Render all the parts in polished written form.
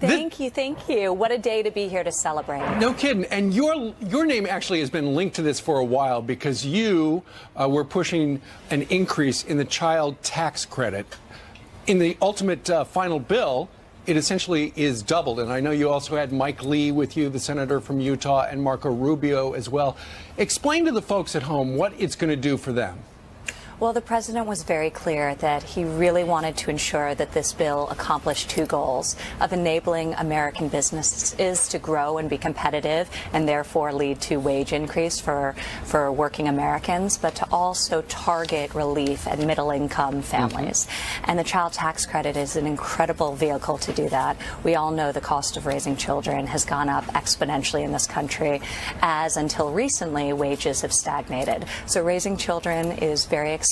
Thank you. What a day to be here to celebrate. No kidding. And your name actually has been linked to this for a while because you were pushing an increase in the child tax credit. In the ultimate final bill, it essentially is doubled. And I know you also had Mike Lee with you, the senator from Utah, and Marco Rubio as well. Explain to the folks at home what it's going to do for them. Well, the president was very clear that he really wanted to ensure that this bill accomplished two goals of enabling American businesses to grow and be competitive and therefore lead to wage increase for working Americans, but to also target relief at middle-income families. And the child tax credit is an incredible vehicle to do that. We all know the cost of raising children has gone up exponentially in this country, as until recently wages have stagnated. So raising children is very expensive,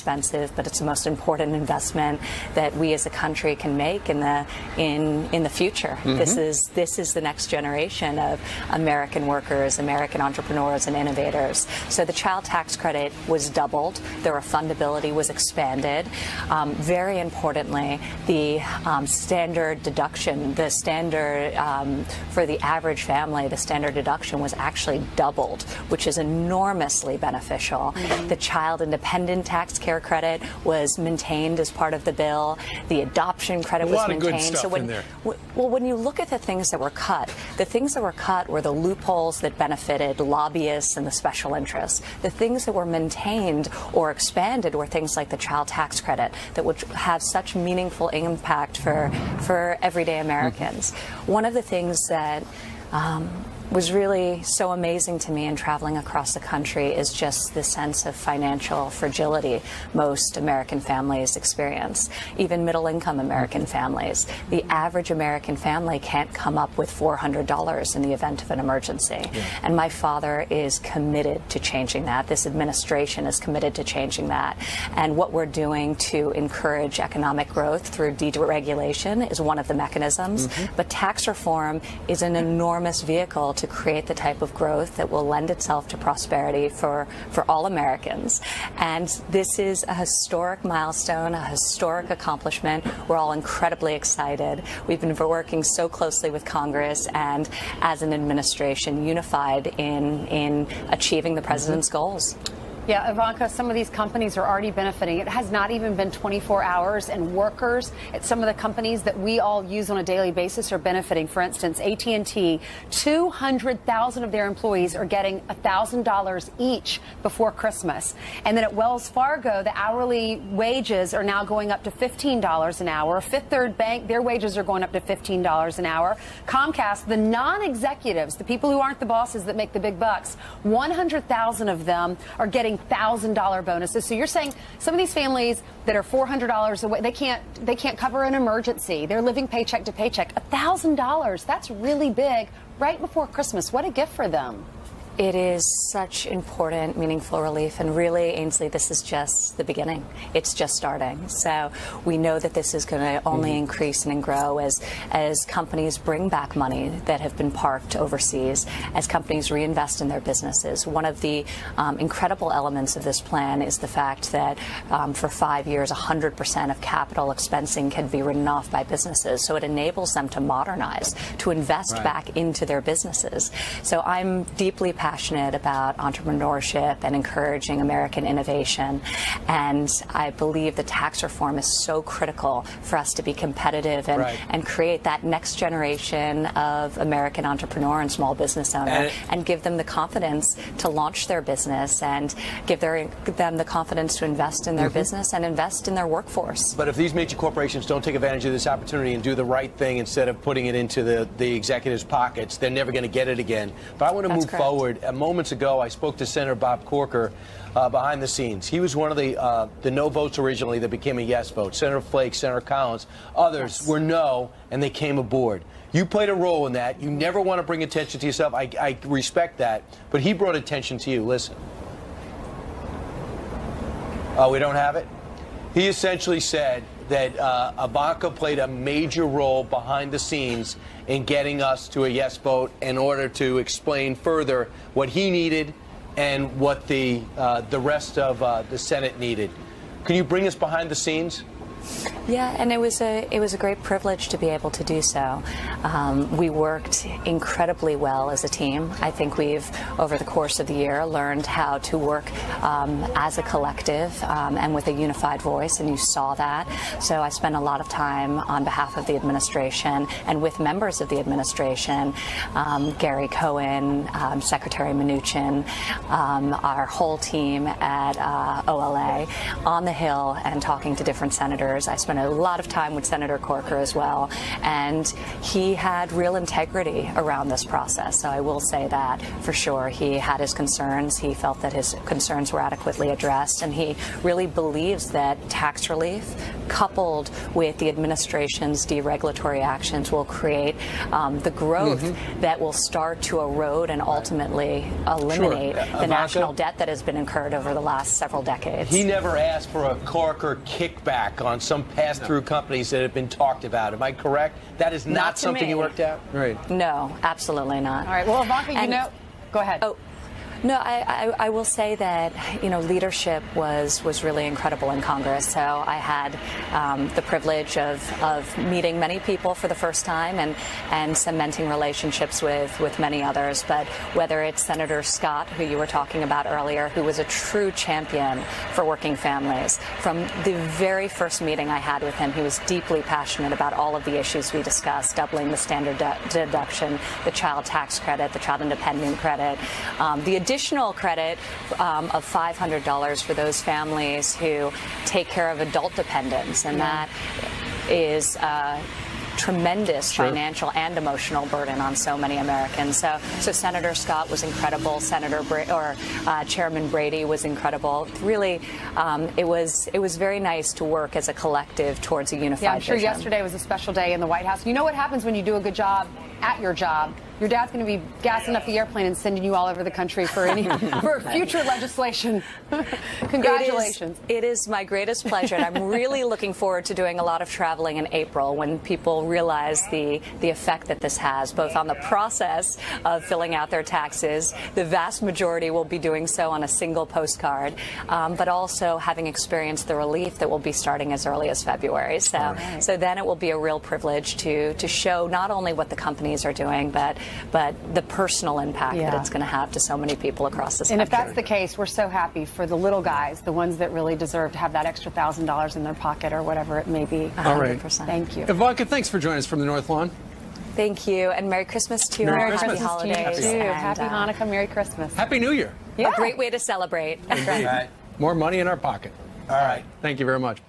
but it's the most important investment that we as a country can make in the future. This is the next generation of American workers, American entrepreneurs, and innovators. So the child tax credit was doubled. The refundability was expanded. Very importantly, the standard deduction, the standard for the average family, the standard deduction was actually doubled, which is enormously beneficial. The child independent tax care credit was maintained as part of the bill. The adoption credit was maintained. A lot of good stuff in there. Well, when you look at the things that were cut, the things that were cut were the loopholes that benefited lobbyists and the special interests. The things that were maintained or expanded were things like the child tax credit that would have such meaningful impact for everyday Americans. One of the things that was really so amazing to me in traveling across the country is just the sense of financial fragility most American families experience, even middle-income American families. The average American family can't come up with $400 in the event of an emergency. And my father is committed to changing that. This administration is committed to changing that. And what we're doing to encourage economic growth through deregulation is one of the mechanisms. But tax reform is an enormous vehicle to create the type of growth that will lend itself to prosperity for all Americans. And this is a historic milestone, a historic accomplishment. We're all incredibly excited. We've been working so closely with Congress and as an administration unified in achieving the president's goals. Yeah, Ivanka, some of these companies are already benefiting. It has not even been 24 hours, and workers at some of the companies that we all use on a daily basis are benefiting. For instance, AT&T, 200,000 of their employees are getting $1,000 each before Christmas. And then at Wells Fargo, the hourly wages are now going up to $15 an hour. Fifth Third Bank, their wages are going up to $15 an hour. Comcast, the non-executives, the people who aren't the bosses that make the big bucks, 100,000 of them are getting $1,000 bonuses. So you're saying some of these families that are $400 away, they can't cover an emergency. They're living paycheck to paycheck. $1,000, that's really big right before Christmas. What a gift for them. It is such important, meaningful relief, and really, Ainsley, this is just the beginning. It's just starting. So we know that this is going to only increase and grow as companies bring back money that have been parked overseas, as companies reinvest in their businesses. One of the incredible elements of this plan is the fact that for 5 years, 100% of capital expensing can be written off by businesses. So it enables them to modernize, to invest back into their businesses. So I'm deeply passionate about entrepreneurship and encouraging American innovation, and I believe the tax reform is so critical for us to be competitive and create that next generation of American entrepreneur and small business owner and give them the confidence to launch their business and give them the confidence to invest in their business and invest in their workforce. But if these major corporations don't take advantage of this opportunity and do the right thing instead of putting it into the executives' pockets, they're never going to get it again. But I want to move forward. Moments ago, I spoke to Senator Bob Corker behind the scenes. He was one of the no votes originally that became a yes vote. Senator Flake, Senator Collins, others were no, and they came aboard. You played a role in that. You never want to bring attention to yourself. I respect that. But he brought attention to you. Listen. Oh, we don't have it? He essentially said that Ivanka played a major role behind the scenes in getting us to a yes vote in order to explain further what he needed and what the rest of the Senate needed. Can you bring us behind the scenes? Yeah, and it was a great privilege to be able to do so. We worked incredibly well as a team. I think we've, over the course of the year, learned how to work as a collective and with a unified voice, and you saw that. So I spent a lot of time on behalf of the administration and with members of the administration, Gary Cohen, Secretary Mnuchin, our whole team at OLA, on the Hill and talking to different senators. I spent a lot of time with Senator Corker as well, and he had real integrity around this process. So I will say that for sure. He had his concerns. He felt that his concerns were adequately addressed, and he really believes that tax relief coupled with the administration's deregulatory actions will create the growth that will start to erode and ultimately eliminate the Ivanka, national debt that has been incurred over the last several decades. He never asked for a Corker kickback on some pass-through companies that have been talked about. Am I correct? That is not something you worked out? Right. No, absolutely not. All right. Well, Ivanka, go ahead. Oh. No, I will say that, leadership was really incredible in Congress. So I had the privilege of meeting many people for the first time and cementing relationships with many others. But whether it's Senator Scott, who you were talking about earlier, who was a true champion for working families, from the very first meeting I had with him, he was deeply passionate about all of the issues we discussed, doubling the standard deduction, the child tax credit, the child independent credit, the additional credit of $500 for those families who take care of adult dependents, and that is tremendous financial and emotional burden on so many Americans. So Senator Scott was incredible. Chairman Brady was incredible. Really, it was very nice to work as a collective towards a unified Yeah, I'm sure vision. yesterday was a special day in the White House. You know what happens when you do a good job at your job? Your dad's going to be gassing up the airplane and sending you all over the country for for future legislation. Congratulations. It is my greatest pleasure, and I'm really looking forward to doing a lot of traveling in April when people realize the effect that this has, both on the process of filling out their taxes. The vast majority will be doing so on a single postcard, but also having experienced the relief that will be starting as early as February. So then it will be a real privilege to show not only what the companies are doing, but the personal impact that it's going to have to so many people across this country. And if that's the case, we're so happy for the little guys, the ones that really deserve to have that extra $1,000 in their pocket or whatever it may be. 100%. All right. Thank you. Ivanka, thanks for joining us from the North Lawn. Thank you, and Merry Christmas to you. Merry Happy Christmas. holidays. To you too. And, Happy Hanukkah, Merry Christmas. Happy New Year. Yeah. A great way to celebrate. Indeed. More money in our pocket. All right. Thank you very much.